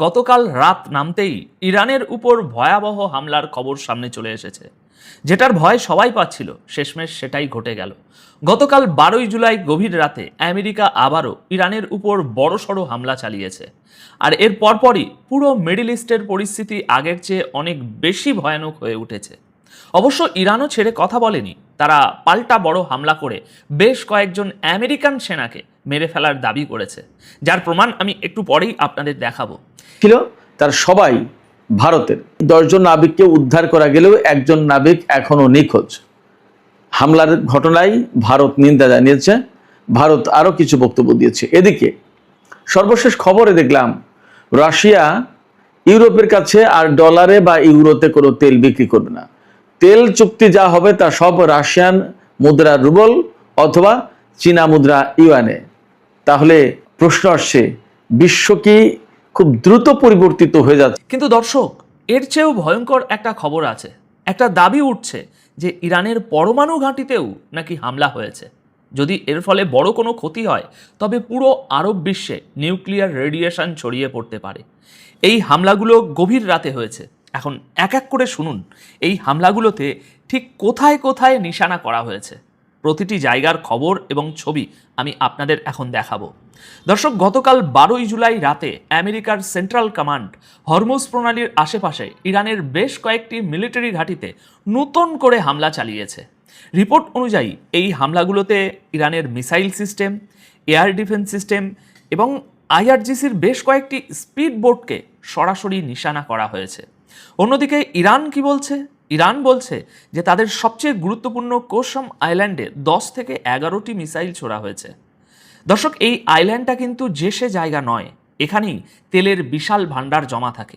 গতকাল রাত নামতেই ইরানের উপর ভয়াবহ হামলার খবর সামনে চলে এসেছে। যেটার ভয় সবাই পাচ্ছিল, শেষমেশ সেটাই ঘটে গেল। গতকাল 12ই জুলাই গভীর রাতে আমেরিকা আবারও ইরানের উপর বড়সড় হামলা চালিয়েছে। আর এর পরপরই পুরো মিডল ইস্টের পরিস্থিতি আগের চেয়ে অনেক বেশি ভয়ানক হয়ে উঠেছে। অবশ্য ইরানও ছেড়ে কথা বলেনি, তারা পাল্টা বড় হামলা করে বেশ কয়েকজন আমেরিকান সেনাকে মেরে ফেলার দাবি করেছে, যার প্রমাণ আমি একটু পরেই আপনাদের দেখাবো। ছিল তার সবাই ভারতের। 10 জন নাবিককে উদ্ধার করা গেলেও একজন নাবিক এখনো নিখোঁজ। হামলার ঘটনায় ভারত নিন্দা জানিয়েছে, ভারত আরও কিছু বক্তব্য দিয়েছে। এদিকে সর্বশেষ খবরে দেখলাম রাশিয়া ইউরোপের কাছে আর ডলারে বা ইউরোতে কোনো তেল বিক্রি করবে না। তেল চুক্তি যা হবে তা সব রাশিয়ান মুদ্রা রুবল অথবা চীনা মুদ্রা ইউয়ানে। তাহলে প্রশ্ন আসছে, বিশ্ব কি খুব দ্রুত পরিবর্তিত হয়ে যাচ্ছে? কিন্তু দর্শক, এর চেয়েও ভয়ঙ্কর একটা খবর আছে। একটা দাবি উঠছে যে ইরানের পরমাণু ঘাঁটিতেও নাকি হামলা হয়েছে। যদি এর ফলে বড় কোনো ক্ষতি হয়, তবে পুরো আরব বিশ্বে নিউক্লিয়ার রেডিয়েশন ছড়িয়ে পড়তে পারে। এই হামলাগুলো গভীর রাতে হয়েছে। এখন এক এক করে শুনুন এই হামলাগুলোতে ঠিক কোথায় কোথায় নিশানা করা হয়েছে। প্রতিটি জায়গার খবর এবং ছবি আমি আপনাদের এখন দেখাবো। দর্শক, গতকাল 12ই জুলাই রাতে আমেরিকার সেন্ট্রাল কমান্ড হরমুজ প্রণালীর আশেপাশে ইরানের বেশ কয়েকটি মিলিটারি ঘাঁটিতে নতুন করে হামলা চালিয়েছে। রিপোর্ট অনুযায়ী এই হামলাগুলোতে ইরানের missile system, air defence system এবং আইআরজিসির বেশ কয়েকটি স্পিড বোটকে সরাসরি নিশানা করা হয়েছে। অন্যদিকে ইরান কি বলছে? ইরান বলছে যে তাদের সবচেয়ে গুরুত্বপূর্ণ কোসম আইল্যান্ডে 10 থেকে 11টি মিসাইল ছোড়া হয়েছে। দর্শক, এই আইল্যান্ডটা কিন্তু যে সে জায়গা নয়, এখানেই তেলের বিশাল ভাণ্ডার জমা থাকে।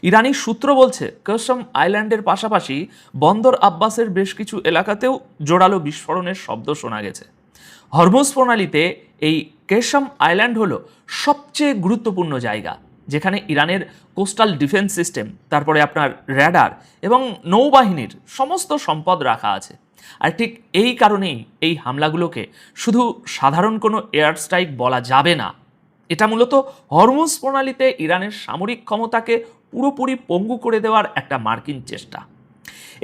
ইরানি সূত্র বলছে কোসম আইল্যান্ডের পাশাপাশি বন্দর আব্বাসের বেশ কিছু এলাকাতেও জোরালো বিস্ফোরণের শব্দ শোনা গেছে। হরমুজ প্রণালীতে এই কোসম আইল্যান্ড হলো সবচেয়ে গুরুত্বপূর্ণ জায়গা, যেখানে ইরানের কোস্টাল ডিফেন্স সিস্টেম, তারপরে আপনার র্যাডার এবং নৌবাহিনীর সমস্ত সম্পদ রাখা আছে। আর ঠিক এই কারণেই এই হামলাগুলোকে শুধু সাধারণ কোনো এয়ার স্ট্রাইক বলা যাবে না। এটা মূলত হরমুজ প্রণালীতে ইরানের সামরিক ক্ষমতাকে পুরোপুরি পঙ্গু করে দেওয়ার একটা মার্কিন চেষ্টা।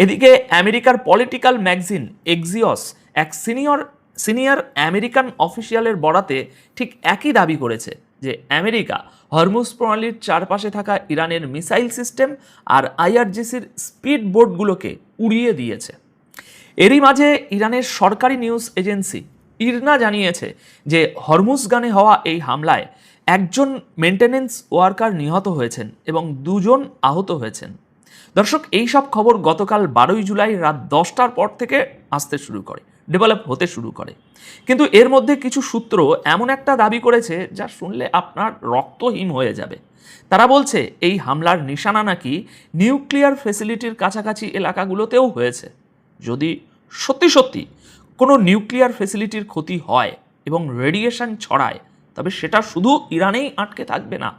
এদিকে আমেরিকার পলিটিক্যাল ম্যাগাজিন এক্সিওস এক সিনিয়র আমেরিকান অফিসিয়ালের বরাতে ঠিক একই দাবি করেছে যে আমেরিকা হরমুজ প্রণালীর চারপাশে থাকা ইরানের মিসাইল সিস্টেম আর আইআরজিসির স্পিড বোটগুলোকে উড়িয়ে দিয়েছে। এরই মাঝে ইরানের সরকারি নিউজ এজেন্সি ইরনা জানিয়েছে যে হরমুজগানে হওয়া এই হামলায় একজন মেনটেনেন্স ওয়ার্কার নিহত হয়েছেন এবং 2 জন আহত হয়েছেন। দর্শক, এই সব খবর গতকাল 12ই জুলাই রাত 10টার পর থেকে আসতে শুরু করে, ডেভেলপ হতে শুরু করে। কিন্তু এর মধ্যে কিছু সূত্র এমন একটা দাবি করেছে যা শুনলে আপনার রক্তহীন হয়ে যাবে। তারা বলছে এই হামলার নিশানা নাকি নিউক্লিয়ার ফ্যাসিলিটির কাছাকাছি এলাকাগুলোতেও হয়েছে। যদি সত্যি সত্যি কোনো নিউক্লিয়ার ফ্যাসিলিটির ক্ষতি হয় এবং রেডিয়েশন ছড়ায়, তবে সেটা শুধু ইরানেই আটকে থাকবে না,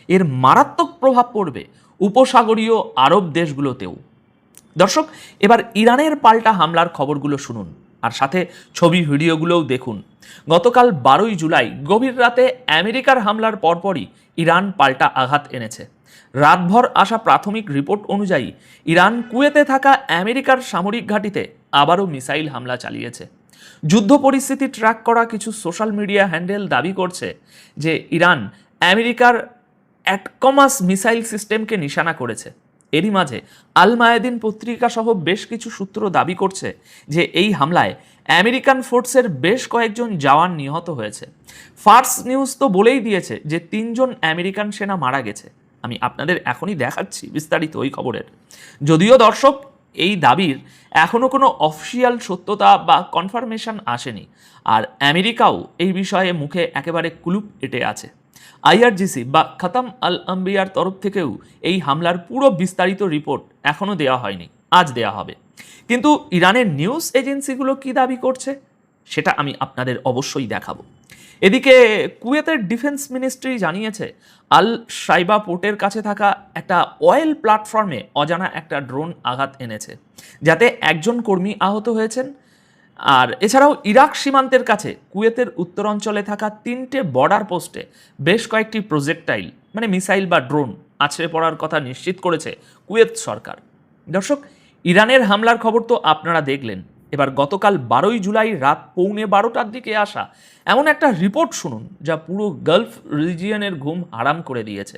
এর মারাত্মক প্রভাব পড়বে উপসাগরীয় আরব দেশগুলোতেও। দর্শক, এবার ইরানের পাল্টা হামলার খবরগুলো শুনুন আর সাথে ছবি ভিডিওগুলোও দেখুন। গতকাল 12ই জুলাই গভীর রাতে আমেরিকার হামলার পরপরই ইরান পাল্টা আঘাত এনেছে। রাতভর আসা প্রাথমিক রিপোর্ট অনুযায়ী ইরান কুয়েতে থাকা আমেরিকার সামরিক ঘাঁটিতে আবারও মিসাইল হামলা চালিয়েছে। যুদ্ধ পরিস্থিতি ট্র্যাক করা কিছু সোশ্যাল মিডিয়া হ্যান্ডেল দাবি করছে যে ইরান আমেরিকার অ্যাটকমাস মিসাইল সিস্টেমকে নিশানা করেছে। এরই মাঝে আল মায়াদিন পত্রিকা সহ বেশ কিছু সূত্র দাবি করছে যে এই হামলায় আমেরিকান ফোর্সের বেশ কয়েকজন জওয়ান নিহত হয়েছে। ফার্স নিউজ তো বলেই দিয়েছে যে 3 জন আমেরিকান সেনা মারা গেছে। আমি আপনাদের এখনই দেখাচ্ছি বিস্তারিত ওই খবরের। যদিও দর্শক, এই দাবির এখনও কোনো অফিসিয়াল সত্যতা বা কনফার্মেশন আসেনি, আর আমেরিকাও এই বিষয়ে মুখে একেবারে কুলুপ এঁটে আছে। আইআরজিসি বা খতম আল আম্বিয়ার তরফ থেকেও এই হামলার পুরো বিস্তারিত রিপোর্ট এখনও দেওয়া হয়নি, আজ দেওয়া হবে। কিন্তু ইরানের নিউজ এজেন্সিগুলো কি দাবি করছে সেটা আমি আপনাদের অবশ্যই দেখাবো। এদিকে কুয়েতের ডিফেন্স মিনিস্ট্রি জানিয়েছে আল সাইবা পোর্টের কাছে থাকা একটা অয়েল প্ল্যাটফর্মে অজানা একটা ড্রোন আঘাত এনেছে, যাতে একজন কর্মী আহত হয়েছেন। আর এছাড়াও ইরাক সীমান্তের কাছে কুয়েতের উত্তরাঞ্চলে থাকা 3টে বর্ডার পোস্টে বেশ কয়েকটি প্রজেক্টাইল মানে মিসাইল বা ড্রোন আছড়ে পড়ার কথা নিশ্চিত করেছে কুয়েত সরকার। দর্শক, ইরানের হামলার খবর তো আপনারা দেখলেন। এবার গতকাল 12ই জুলাই রাত 11:15টার দিকে আসা এমন একটা রিপোর্ট শুনুন যা পুরো গালফ রিজিয়নের ঘুম হারাম করে দিয়েছে।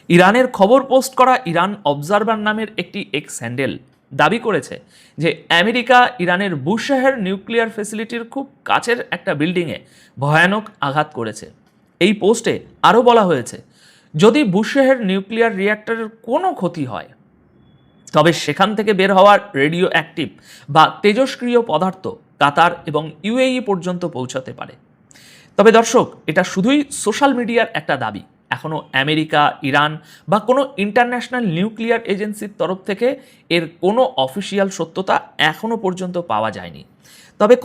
ইরানের খবর পোস্ট করা ইরান অবজারভার নামের একটি এক্স হ্যান্ডেল দাবি করেছে যে আমেরিকা ইরানের বুশহের নিউক্লিয়ার ফ্যাসিলিটির খুব কাছের একটা বিল্ডিংয়ে ভয়ানক আঘাত করেছে। এই পোস্টে আরও বলা হয়েছে, যদি বুশহের নিউক্লিয়ার রিঅ্যাক্টরের কোনো ক্ষতি হয় তবে সেখান থেকে বের হওয়ার রেডিও অ্যাক্টিভ বা তেজস্ক্রিয় পদার্থ কাতার এবং ইউএই পর্যন্ত পৌঁছাতে পারে। তবে দর্শক, এটা শুধুই সোশ্যাল মিডিয়ার একটা দাবি। এখনও আমেরিকা, ইরান বা কোনো ইন্টারন্যাশনাল নিউক্লিয়ার এজেন্সির তরফ থেকে এর কোনো অফিসিয়াল সত্যতা এখনও পর্যন্ত পাওয়া যায়নি। তবে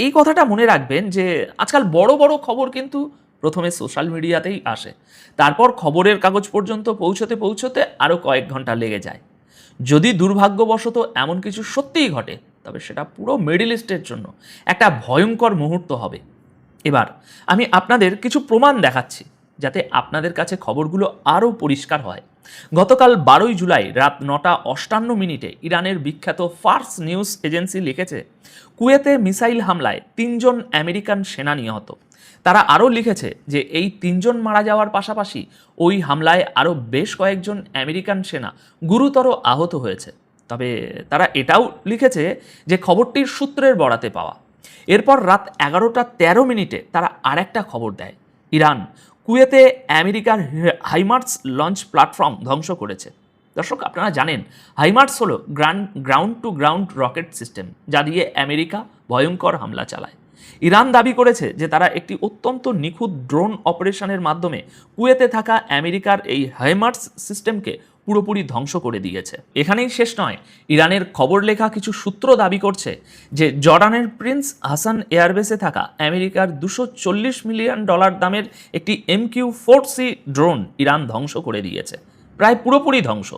এই কথাটা মনে রাখবেন যে আজকাল বড় বড় খবর কিন্তু প্রথমে সোশ্যাল মিডিয়াতেই আসে, তারপর খবরের কাগজ পর্যন্ত পৌঁছতে পৌঁছতে আরও কয়েক ঘন্টা লেগে যায়। যদি দুর্ভাগ্যবশত এমন কিছু সত্যিই ঘটে তবে সেটা পুরো মিডল ইস্টের জন্য একটা ভয়ঙ্কর মুহূর্ত হবে। এবার আমি আপনাদের কিছু প্রমাণ দেখাচ্ছি যাতে আপনাদের কাছে খবরগুলো আরও পরিষ্কার হয়। গতকাল 12ই জুলাই রাত 9:58 ইরানের বিখ্যাত ফার্স নিউজ এজেন্সি লিখেছে, কুয়েতে মিসাইল হামলায় 3 জন আমেরিকান সেনা নিহত। তারা আরও লিখেছে যে এই 3 জন মারা যাওয়ার পাশাপাশি ওই হামলায় আরও বেশ কয়েকজন আমেরিকান সেনা গুরুতর আহত হয়েছে। তবে তারা এটাও লিখেছে যে খবরটির সূত্রের বরাতে পাওয়া। এরপর রাত 11:13 তারা আরেকটা খবর দেয়, ইরান কুয়েতে আমেরিকার হাইমার্স লঞ্চ প্ল্যাটফর্ম ধ্বংস করেছে। দর্শক, আপনারা জানেন হাইমার্স হলো ground to ground rocket system যা দিয়ে আমেরিকা ভয়ঙ্কর হামলা চালায়। ইরান দাবি করেছে যে তারা একটি অত্যন্ত নিখুঁত ড্রোন অপারেশনের মাধ্যমে কুয়েতে থাকা আমেরিকার এই হাইমার্স সিস্টেমকে পুরোপুরি ধ্বংস করে দিয়েছে। এখানেই শেষ নয়, ইরানের খবর লেখা কিছু সূত্র দাবি করছে যে জর্ডানের প্রিন্স হাসান এয়ারবেসে থাকা আমেরিকার $240 মিলিয়ন দামের একটি MQ-4C ড্রোন ইরান ধ্বংস করে দিয়েছে, প্রায় পুরোপুরি ধ্বংস।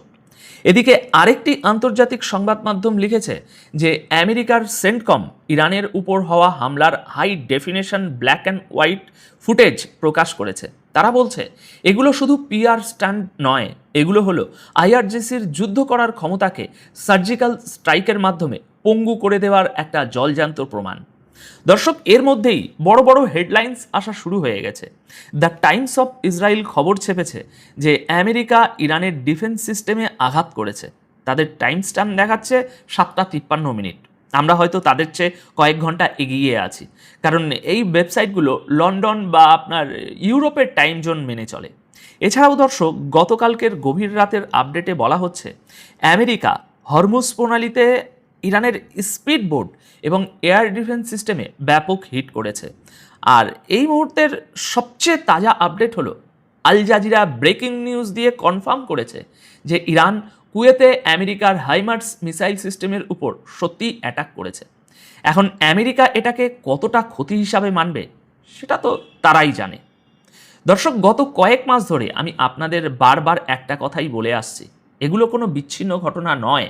এদিকে আরেকটি আন্তর্জাতিক সংবাদ মাধ্যম লিখেছে যে আমেরিকার সেন্টকম ইরানের উপর হওয়া হামলার high definition black and white footage প্রকাশ করেছে। তারা বলছে এগুলো শুধু PR স্ট্যান্ড নয়, এগুলো হলো IRGCর যুদ্ধ করার ক্ষমতাকে সার্জিক্যাল স্ট্রাইকের মাধ্যমে পঙ্গু করে দেওয়ার একটা জলজান্ত প্রমাণ। দর্শক, এর মধ্যেই বড় বড় হেডলাইন্স আসা শুরু হয়ে গেছে। দ্য টাইমস অফ ইসরায়েল খবর ছেপেছে যে আমেরিকা ইরানের ডিফেন্স সিস্টেমে আঘাত করেছে। তাদের টাইম স্ট্যাম্প দেখাচ্ছে 7:53। আমরা হয়তো তাদের চেয়ে কয়েক ঘন্টা এগিয়ে আছি, কারণ এই ওয়েবসাইটগুলো লন্ডন বা আপনার ইউরোপের টাইম জোন মেনে চলে। এছাড়াও দর্শক, গতকালকের গভীর রাতের আপডেটে বলা হচ্ছে আমেরিকা হরমুজ প্রণালীতে ইরানের স্পিড বোট এবং এয়ার ডিফেন্স সিস্টেমে ব্যাপক হিট করেছে। আর এই মুহূর্তের সবচেয়ে তাজা আপডেট হলো আল জাজিরা ব্রেকিং নিউজ দিয়ে কনফার্ম করেছে যে ইরান কুয়েতে আমেরিকার হাইমার্স মিসাইল সিস্টেমের উপর সত্যিই অ্যাটাক করেছে। এখন আমেরিকা এটাকে কতটা ক্ষতি হিসাবে মানবে সেটা তো তারাই জানে। দর্শক, গত কয়েক মাস ধরে আমি আপনাদের বারবার একটা কথাই বলে আসছি, এগুলো কোনো বিচ্ছিন্ন ঘটনা নয়।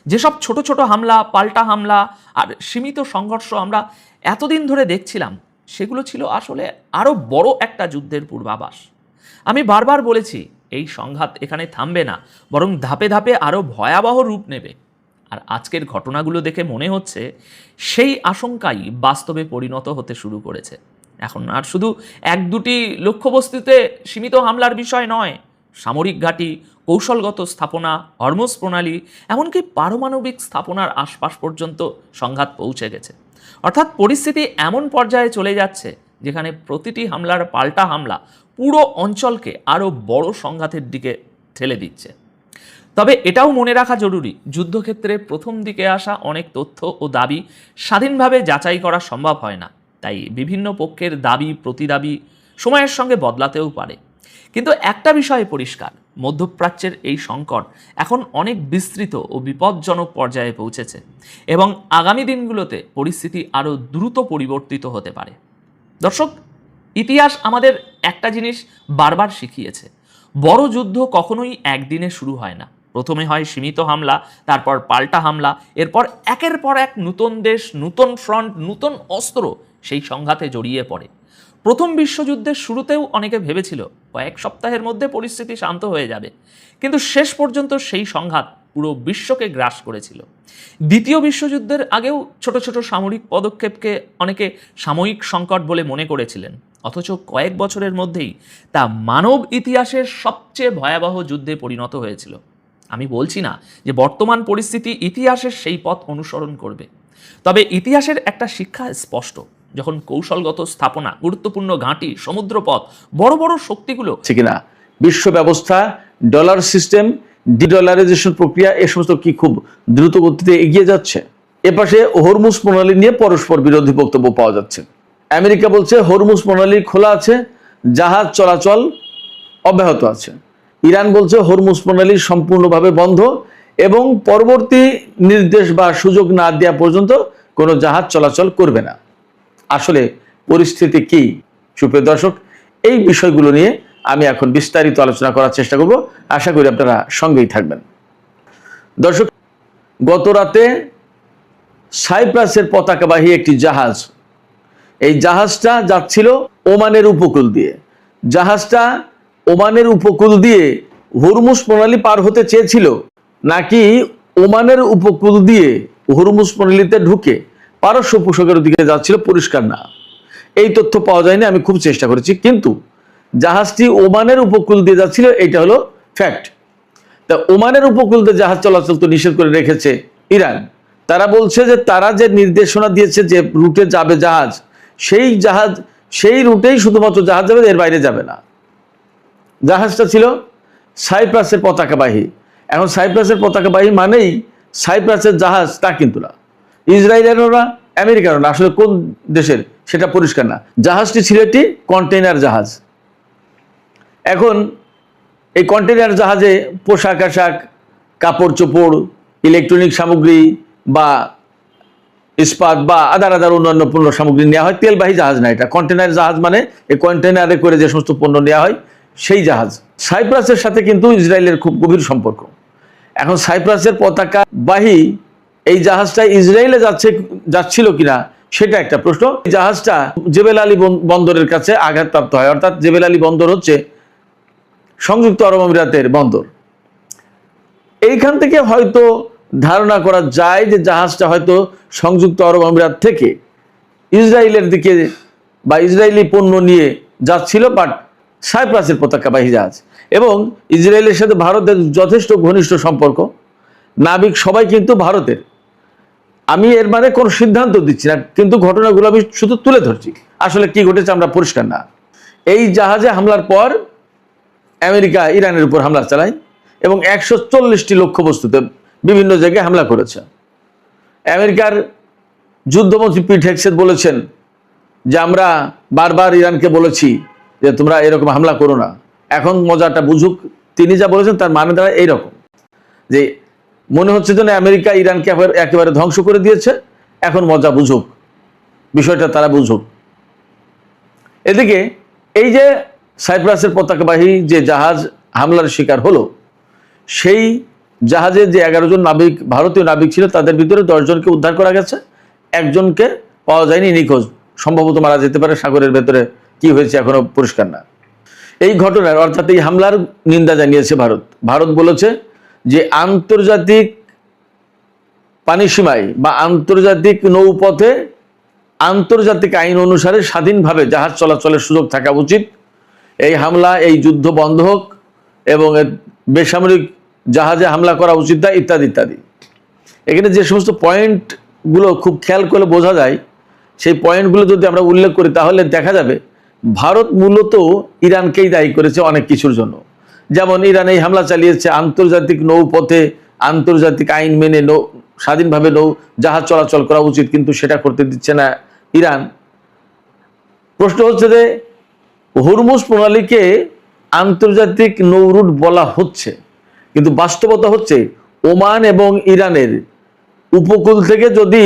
যেসব ছোট ছোট হামলা, পাল্টা হামলা আর সীমিত সংঘর্ষ আমরা এতদিন ধরে দেখছিলাম, সেগুলো ছিল আসলে আরও বড় একটা যুদ্ধের পূর্বাভাস। আমি বারবার বলেছি এই সংঘাত এখানে থামবে না, বরং ধাপে ধাপে আরও ভয়াবহ রূপ নেবে। আর আজকের ঘটনাগুলো দেখে মনে হচ্ছে সেই আশঙ্কাই বাস্তবে পরিণত হতে শুরু করেছে। এখন আর শুধু 1-2টি লক্ষ্যবস্তুতে সীমিত হামলার বিষয় নয়, সামরিক ঘাঁটি, কৌশলগত স্থাপনা, হরমুজ প্রণালী, এমনকি পারমাণবিক স্থাপনার আশপাশ পর্যন্ত সংঘাত পৌঁছে গেছে। অর্থাৎ পরিস্থিতি এমন পর্যায়ে চলে যাচ্ছে যেখানে প্রতিটি হামলার পাল্টা হামলা পুরো অঞ্চলকে আরও বড় সংঘাতের দিকে ঠেলে দিচ্ছে। তবে এটাও মনে রাখা জরুরি, যুদ্ধক্ষেত্রে প্রথম দিকে আসা অনেক তথ্য ও দাবি স্বাধীনভাবে যাচাই করা সম্ভব হয় না। তাই বিভিন্ন পক্ষের দাবি প্রতিদাবি সময়ের সঙ্গে বদলাতেও পারে। কিন্তু একটা বিষয় পরিষ্কার, মধ্যপ্রাচ্যের এই সংকট এখন অনেক বিস্তৃত ও বিপজ্জনক পর্যায়ে পৌঁছেছে এবং আগামী দিনগুলোতে পরিস্থিতি আরও দ্রুত পরিবর্তিত হতে পারে। দর্শক, ইতিহাস আমাদের একটা জিনিস বারবার শিখিয়েছে, বড় যুদ্ধ কখনোই একদিনে শুরু হয় না। প্রথমে হয় সীমিত হামলা, তারপর পাল্টা হামলা, এরপর একের পর এক নতুন দেশ, নতুন ফ্রন্ট, নতুন অস্ত্র সেই সংঘাতে জড়িয়ে পড়ে। প্রথম বিশ্বযুদ্ধের শুরুতেও অনেকে ভেবেছিল কয়েক সপ্তাহের মধ্যে পরিস্থিতি শান্ত হয়ে যাবে, কিন্তু শেষ পর্যন্ত সেই সংঘাত পুরো বিশ্বকে গ্রাস করেছিল। দ্বিতীয় বিশ্বযুদ্ধের আগেও ছোট ছোট সামরিক পদক্ষেপকে অনেকে সাময়িক সংকট বলে মনে করেছিলেন, অথচ কয়েক বছরের মধ্যেই তা মানব ইতিহাসের সবচেয়ে ভয়াবহ যুদ্ধে পরিণত হয়েছিল। আমি বলছি না যে বর্তমান পরিস্থিতি ইতিহাসের সেই পথ অনুসরণ করবে, তবে ইতিহাসের একটা শিক্ষা স্পষ্ট, যখন কৌশলগত স্থাপনা, গুরুত্বপূর্ণ ঘাঁটি, সমুদ্রপথ, বড় বড় শক্তিগুলো কিনা বিশ্ব ব্যবস্থা, ডলার সিস্টেম, ডিডলারাইজেশন প্রক্রিয়া, এ সমস্ত কি খুব দ্রুত গতিতে এগিয়ে যাচ্ছে। এপাশে হরমুজ প্রণালী নিয়ে পরস্পর বিরোধী বক্তব্য পাওয়া যাচ্ছে। আমেরিকা বলছে হরমুজ প্রণালী খোলা আছে, জাহাজ চলাচল অব্যাহত আছে। ইরান বলছে হরমুজ প্রণালী সম্পূর্ণভাবে বন্ধ এবং পরবর্তী নির্দেশ বা সুযোগ না দেওয়া পর্যন্ত কোনো জাহাজ চলাচল করবে না। আসলে পরিস্থিতি কি, সুপ্রিয় দর্শক, এই বিষয়গুলো নিয়ে আমি এখন বিস্তারিত আলোচনা করার চেষ্টা করব। আশা করি আপনারা সঙ্গেই থাকবেন। দর্শক, গত রাতে সাইপ্রাসের পতাকাবাহী একটি জাহাজ, এই জাহাজটা যাচ্ছিল ওমানের উপকূল দিয়ে। জাহাজটা ওমানের উপকূল দিয়ে হরমুজ প্রণালী পার হতে চেয়েছিল, নাকি ওমানের উপকূল দিয়ে হরমুজ প্রণালীতে ঢুকে পারস্য উপসাগরের দিকে যাচ্ছিল পরিষ্কার না। এই তথ্য পাওয়া যায়নি, আমি খুব চেষ্টা করেছি, কিন্তু জাহাজটি ওমানের উপকূল দিয়ে যাচ্ছিল, এটা হলো ফ্যাক্ট। তা ওমানের উপকূল দিয়ে জাহাজ চলাচল তো নিষেধ করে রেখেছে ইরান। তারা বলছে যে তারা যে নির্দেশনা দিয়েছে যে রুটে যাবে জাহাজ, সেই রুটেই শুধুমাত্র জাহাজ যাবে, এর বাইরে যাবে না। জাহাজটা ছিল সাইপ্রাসের পতাকাবাহী। এখন সাইপ্রাসের পতাকাবাহী মানেই সাইপ্রাসের জাহাজ তা কিন্তু না, ইসরায়েলেরও না, আমেরিকারও না, আসলে কোন দেশের সেটা পরিষ্কার না। জাহাজটি ছিল একটি কন্টেইনার জাহাজ। এখন এই কন্টেইনার জাহাজে পোশাক আশাক, কাপড় চোপড়, ইলেকট্রনিক সামগ্রী বা ইস্পাত বা আদার অন্যান্য পণ্য সামগ্রী নেওয়া হয়। তেলবাহী জাহাজ না, এটা কন্টেইনার জাহাজ, মানে এই কন্টেইনারে করে যে সমস্ত পণ্য নেওয়া হয় সেই জাহাজ। সাইপ্রাসের সাথে কিন্তু ইসরায়েলের খুব গভীর সম্পর্ক। এখন সাইপ্রাসের পতাকাবাহী এই জাহাজটা ইসরায়েলে যাচ্ছিল কিনা সেটা একটা প্রশ্ন। এই জাহাজটা জেবেল আলী বন্দরের কাছে আঘাতপ্রাপ্ত হয়, অর্থাৎ জেবেল আলী বন্দর হচ্ছে সংযুক্ত আরব আমিরাতের বন্দর। এইখান থেকে হয়তো ধারণা করা যায় যে জাহাজটা হয়তো সংযুক্ত আরব আমিরাত থেকে ইসরায়েলের দিকে বা ইসরায়েলি পণ্য নিয়ে যাচ্ছিল, বাট সাইপ্রাসের পতাকাবাহী জাহাজ। এবং ইসরায়েলের সাথে ভারতের যথেষ্ট ঘনিষ্ঠ সম্পর্ক, নাবিক সবাই কিন্তু ভারতের। আমি এর মানে কোনো সিদ্ধান্ত দিচ্ছি না, কিন্তু ঘটনাগুলো আমি শুধু তুলে ধরছি, আসলে কি ঘটেছে আমরা পরিষ্কার না। এই জাহাজে হামলার পর আমেরিকা ইরানের উপর হামলা চালায় এবং 140টি লক্ষ্যবস্তুতে বিভিন্ন জায়গায় হামলা করেছে। আমেরিকার যুদ্ধমন্ত্রী পিট হেগসেথ বলেছেন যে আমরা বারবার ইরানকে বলেছি যে তোমরা এরকম হামলা করো না, এখন মজাটা বুঝুক। তিনি যা বলেছেন তার মানে দ্বারা এইরকম যে মনে হচ্ছে যেন আমেরিকা ইরানকে একেবারে ধ্বংস করে দিয়েছে, এখন মজা বুঝুক, বিষয়টা তারা বুঝুক। এদিকে এই যে সাইপ্রাসের পতাকাবাহী যে জাহাজ হামলার শিকার হলো, সেই জাহাজে যে 11 জন নাবিক, ভারতীয় নাবিক ছিল, তাদের ভিতরে 10 জনকে উদ্ধার করা গেছে, একজনকে পাওয়া যায়নি, নিখোঁজ, সম্ভবত মারা যেতে পারে, সাগরের ভেতরে কি হয়েছে এখনো পরিষ্কার না। এই ঘটনার অর্থাৎ এই হামলার নিন্দা জানিয়েছে ভারত। ভারত বলেছে যে আন্তর্জাতিক পানিসীমায় বা আন্তর্জাতিক নৌপথে আন্তর্জাতিক আইন অনুসারে স্বাধীনভাবে জাহাজ চলাচলের সুযোগ থাকা উচিত। এই হামলা, এই যুদ্ধ বন্ধ হোক এবং বেসামরিক জাহাজে হামলা করা উচিত না, ইত্যাদি ইত্যাদি। এখানে যে সমস্ত পয়েন্টগুলো খুব খেয়াল করে বোঝা যায়, সেই পয়েন্টগুলো যদি আমরা উল্লেখ করি তাহলে দেখা যাবে ভারত মূলত ইরানকেই দায়ী করেছে অনেক কিছুর জন্য। যেমন ইরান এই হামলা চালিয়েছে আন্তর্জাতিক নৌপথে, আন্তর্জাতিক আইন মেনে স্বাধীনভাবে জাহাজ চলাচল করা উচিত, কিন্তু সেটা করতে দিচ্ছে না ইরান। প্রশ্ন হচ্ছে যে হরমুজ প্রণালীকে আন্তর্জাতিক নৌরুট বলা হচ্ছে, কিন্তু বাস্তবতা হচ্ছে ওমান এবং ইরানের উপকূল থেকে যদি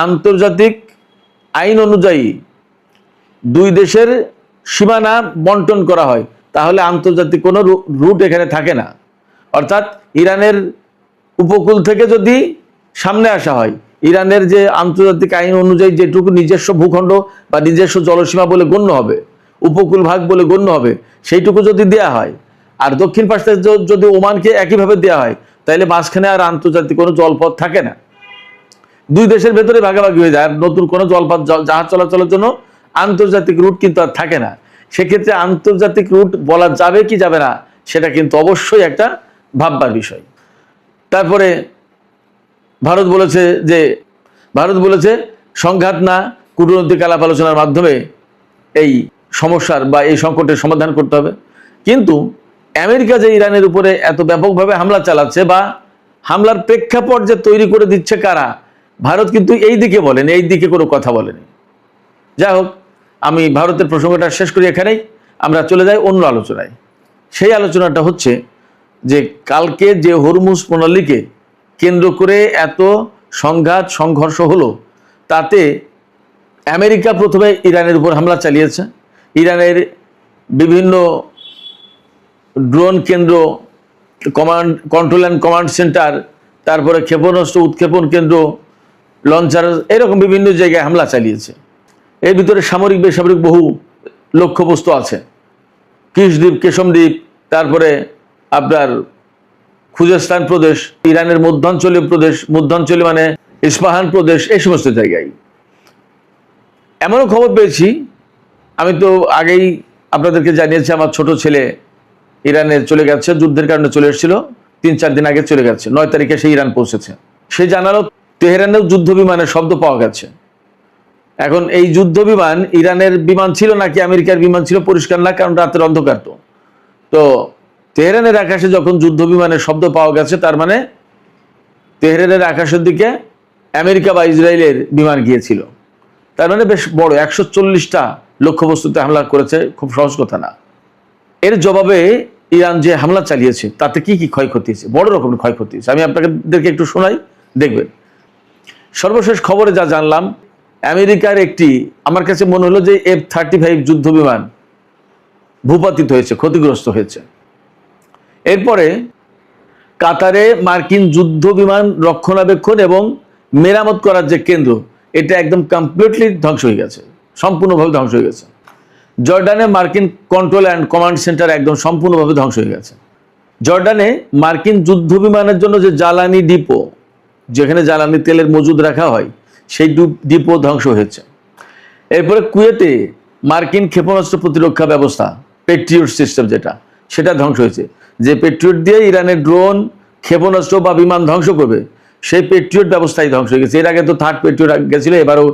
আন্তর্জাতিক আইন অনুযায়ী দুই দেশের সীমানা বন্টন করা হয়, তাহলে আন্তর্জাতিক কোনো রুট এখানে থাকে না। অর্থাৎ ইরানের উপকূল থেকে যদি সামনে আসা হয়, ইরানের যে আন্তর্জাতিক আইন অনুযায়ী যেটুকু নিজস্ব ভূখণ্ড বা নিজস্ব জলসীমা বলে গণ্য হবে, উপকূল ভাগ বলে গণ্য হবে, সেইটুকু যদি দেয়া হয়, আর দক্ষিণ পাশে যদি ওমানকে একইভাবে দেওয়া হয়, তাহলে মাঝখানে আর আন্তর্জাতিক কোনো জলপথ থাকে না, দুই দেশের ভেতরে ভাগাভাগি হয়ে যায়, আর নতুন কোনো জলপথ জাহাজ চলাচলের জন্য আন্তর্জাতিক রুট কিন্তু আর থাকে না। সেক্ষেত্রে আন্তর্জাতিক রুট বলা যাবে কি যাবে না, সেটা কিন্তু অবশ্যই একটা ভাববার বিষয়। তারপরে ভারত বলেছে সংঘাত না, কূটনৈতিক আলাপ আলোচনার মাধ্যমে এই সমস্যার বা এই সংকটের সমাধান করতে হবে। কিন্তু আমেরিকা যে ইরানের উপরে এত ব্যাপকভাবে হামলা চালাচ্ছে বা হামলার প্রেক্ষাপট যে তৈরি করে দিচ্ছে কারা, ভারত কিন্তু এই দিকে বলেনি, এই দিকে কোনো কথা বলেনি। যাই হোক, আমি ভারতের প্রসঙ্গটা শেষ করি এখানেই, আমরা চলে যাই অন্য আলোচনায়। সেই আলোচনাটা হচ্ছে যে কালকে যে হরমুজ প্রণালীকে কেন্দ্র করে এত সংঘাত সংঘর্ষ হলো, তাতে আমেরিকা প্রথমে ইরানের উপর হামলা চালিয়েছে। ইরানের বিভিন্ন ড্রোন কেন্দ্র, কন্ট্রোল অ্যান্ড কমান্ড সেন্টার, তারপরে ক্ষেপণাস্ত্র উৎক্ষেপণ কেন্দ্র, লঞ্চার, এরকম বিভিন্ন জায়গায় হামলা চালিয়েছে। এর ভিতরে সামরিক বেসামরিক বহু লক্ষ্যবস্তু আছে, কিশদ্বীপ, কেশমদ্বীপ, তারপরে আপনার খুজেস্তান প্রদেশ, ইরানের মধ্যাঞ্চলীয় প্রদেশ, মধ্যাঞ্চলীয় মানে ইস্পাহান প্রদেশ, এই সমস্ত জায়গায়। এমনও খবর পেয়েছি, আমি তো আগেই আপনাদেরকে জানিয়েছি, আমার ছোট ছেলে ইরানে চলে গেছে, যুদ্ধের কারণে চলে এসেছিল, 3-4 দিন আগে চলে গেছে, 9 তারিখে সে ইরান পৌঁছেছে। সে জানালো তেহরানেও যুদ্ধ বিমানের শব্দ পাওয়া গেছে। এখন এই যুদ্ধ বিমান ইরানের বিমান ছিল নাকি আমেরিকার বিমান ছিল পরিষ্কার না, কারণ রাতের অন্ধকার। তো তেহরানের আকাশে যখন যুদ্ধ বিমানের শব্দ পাওয়া গেছে, তার মানে তেহরানের আকাশের দিকে আমেরিকা বা ইসরায়েলের বিমান গিয়েছিল। তার মানে বেশ বড় 140টা লক্ষ্যবস্তুতে হামলা করেছে, খুব সহজ কথা না। এর জবাবে ইরান যে হামলা চালিয়েছে তাতে কি কি ক্ষয়ক্ষতি হয়েছে, বড় রকমের ক্ষয়ক্ষতি হয়েছে। আমি আপনাদেরকে একটু শোনাই, দেখবেন। সর্বশেষ খবরে যা জানলাম, আমেরিকার একটি, আমার কাছে মনে হলো যে F-35 যুদ্ধ বিমান ভূপাতিত হয়েছে, ক্ষতিগ্রস্ত হয়েছে। এরপরে কাতারে মার্কিন যুদ্ধ বিমান রক্ষণাবেক্ষণ এবং মেরামত করার যে কেন্দ্র, এটা একদম কমপ্লিটলি ধ্বংস হয়ে গেছে, সম্পূর্ণভাবে ধ্বংস হয়ে গেছে। জর্ডানে মার্কিন কন্ট্রোল অ্যান্ড কমান্ড সেন্টার একদম সম্পূর্ণভাবে ধ্বংস হয়ে গেছে। জর্ডানে মার্কিন যুদ্ধ বিমানের জন্য যে জ্বালানি ডিপো, যেখানে জ্বালানি তেলের মজুদ রাখা হয়, সেই ডিপো ধ্বংস হয়েছে। এরপরে কুয়েতে মার্কিন ক্ষেপণাস্ত্র প্রতিরক্ষা ব্যবস্থা, পেট্রিয়ট সিস্টেম যেটা, সেটা ধ্বংস হয়েছে। যে পেট্রিয়ট দিয়ে ইরানের ড্রোন, ক্ষেপণাস্ত্র বা বিমান ধ্বংস করবে, সেই পেট্রিয়ট ব্যবস্থাই ধ্বংস হয়ে গেছে। এর আগে তো থার্ড পেট্রিয়ট গেছিল, এবারও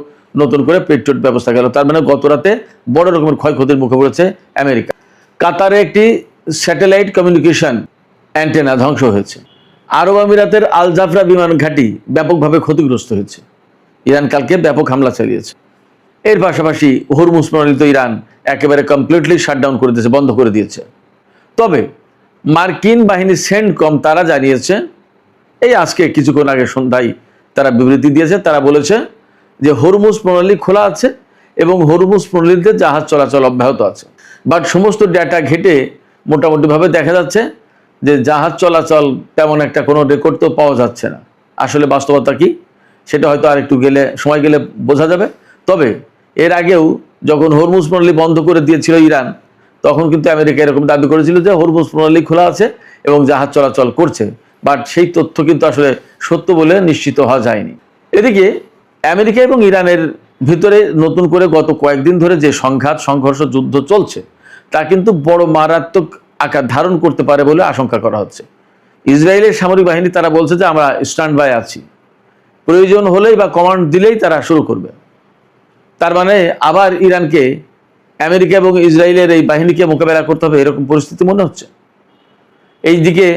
নতুন করে পেট্রিয়ট ব্যবস্থা গেল। তার মানে গত রাতে বড় রকমের ক্ষয়ক্ষতির মুখে পড়েছে আমেরিকা। কাতারে একটি স্যাটেলাইট কমিউনিকেশন অ্যান্টেনা ধ্বংস হয়েছে। আরব আমিরাতের আল জাফরা বিমান ঘাঁটি ব্যাপকভাবে ক্ষতিগ্রস্ত হয়েছে। ইরান কালকে ব্যাপক হামলা চালিয়েছে। এর পাশাপাশি হরমুজ প্রণালী ইরান একেবারে কমপ্লিটলি শাটডাউন করে দিয়েছে, বন্ধ করে দিয়েছে। তবে মার্কিন বাহিনী সেন্টকম তারা জানিয়েছে, এই আজকে কিছুক্ষণ আগে সন্ধ্যায় তারা বিবৃতি দিয়েছে, তারা বলেছে যে হরমুজ প্রণালী খোলা আছে এবং হরমুজ প্রণালীতে জাহাজ চলাচল অব্যাহত আছে। বাট সমস্ত ডেটা ঘেটে মোটামুটিভাবে দেখা যাচ্ছে যে জাহাজ চলাচল তেমন একটা কোনো রেকর্ড তো পাওয়া যাচ্ছে না। আসলে বাস্তবতা কি, সেটা হয়তো আর একটু সময় গেলে বোঝা যাবে। তবে এর আগেও যখন হরমুজ প্রণালী বন্ধ করে দিয়েছিল ইরান, তখন কিন্তু আমেরিকা এরকম দাবি করেছিল যে হরমুজ প্রণালী খোলা আছে এবং জাহাজ চলাচল করছে। বাট সেই তথ্য কিন্তু আসলে সত্য বলে নিশ্চিত হওয়া যায়নি। এদিকে আমেরিকা এবং ইরানের ভিতরে নতুন করে গত কয়েকদিন ধরে যে সংঘাত সংঘর্ষ যুদ্ধ চলছে, তা কিন্তু বড় মারাত্মক আকার ধারণ করতে পারে বলে আশঙ্কা করা হচ্ছে। ইসরায়েলের সামরিক বাহিনী তারা বলছে যে আমরা স্ট্যান্ড বাই আছি, প্রয়োজন হলেই বা কমান্ড দিলেই তারা শুরু করবে। তার মানে আবার ইরানকে আমেরিকা এবং ইসরায়েলের এই বাহিনীকে মোকাবেলা করতে হবে, এরকম পরিস্থিতি মনে হচ্ছে। এইদিকে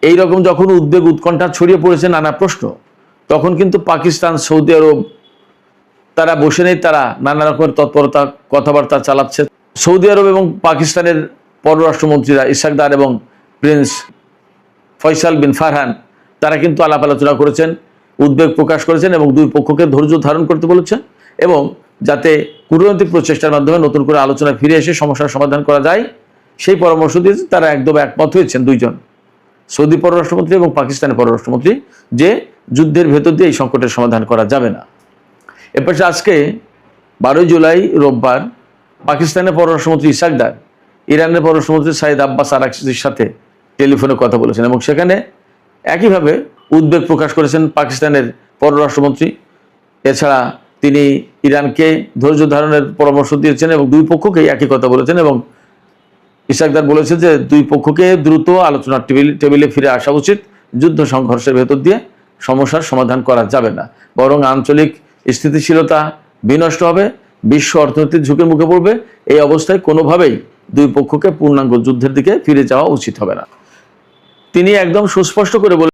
এইরকম যখন উদ্বেগ উৎকণ্ঠা ছড়িয়ে পড়েছে নানা প্রশ্ন, তখন কিন্তু পাকিস্তান, সৌদি আরব তারা বসে নেই, তারা নানা রকমের তৎপরতা কথাবার্তা চালাচ্ছে। সৌদি আরব এবং পাকিস্তানের পররাষ্ট্রমন্ত্রীরা ইসহাক দার এবং প্রিন্স ফয়সাল বিন ফারহান তারা কিন্তু আলাপ আলোচনা করেছেন, উদ্বেগ প্রকাশ করেছেন এবং দুই পক্ষকে ধৈর্য ধারণ করতে বলেছেন এবং যাতে কূটনৈতিক প্রচেষ্টার মাধ্যমে নতুন করে আলোচনা ফিরে এসে সমস্যার সমাধান করা যায়, সেই পরামর্শ দিয়েছে। তারা একদম একমত হয়েছেন দুইজন, সৌদি পররাষ্ট্রমন্ত্রী এবং পাকিস্তানের পররাষ্ট্রমন্ত্রী, যে যুদ্ধের ভেতর দিয়ে এই সংকটের সমাধান করা যাবে না। এরপর আজকে 12 জুলাই রোববার পাকিস্তানের পররাষ্ট্রমন্ত্রী ইসাকদার ইরানের পররাষ্ট্রমন্ত্রী সাইদ আব্বাস আরাকচির সাথে টেলিফোনে কথা বলেছেন এবং সেখানে একইভাবে উদ্বেগ প্রকাশ করেছেন পাকিস্তানের পররাষ্ট্রমন্ত্রী। এছাড়া তিনি ইরানকে ধৈর্য ধারণের পরামর্শ দিয়েছেন এবং দুই পক্ষকেই একই কথা বলেছেন এবং ইসাকদার বলেছেন যে দুই পক্ষকে দ্রুত আলোচনার টেবিলে ফিরে আসা উচিত। যুদ্ধ সংঘর্ষের ভেতর দিয়ে সমস্যার সমাধান করা যাবে না, বরং আঞ্চলিক স্থিতিশীলতা বিনষ্ট হবে, বিশ্ব অর্থনীতির ঝুঁকির মুখে পড়বে। এই অবস্থায় কোনোভাবেই দুই পক্ষকে পূর্ণাঙ্গ যুদ্ধের দিকে ফিরে যাওয়া উচিত হবে না। তিনি একদম সুস্পষ্ট করে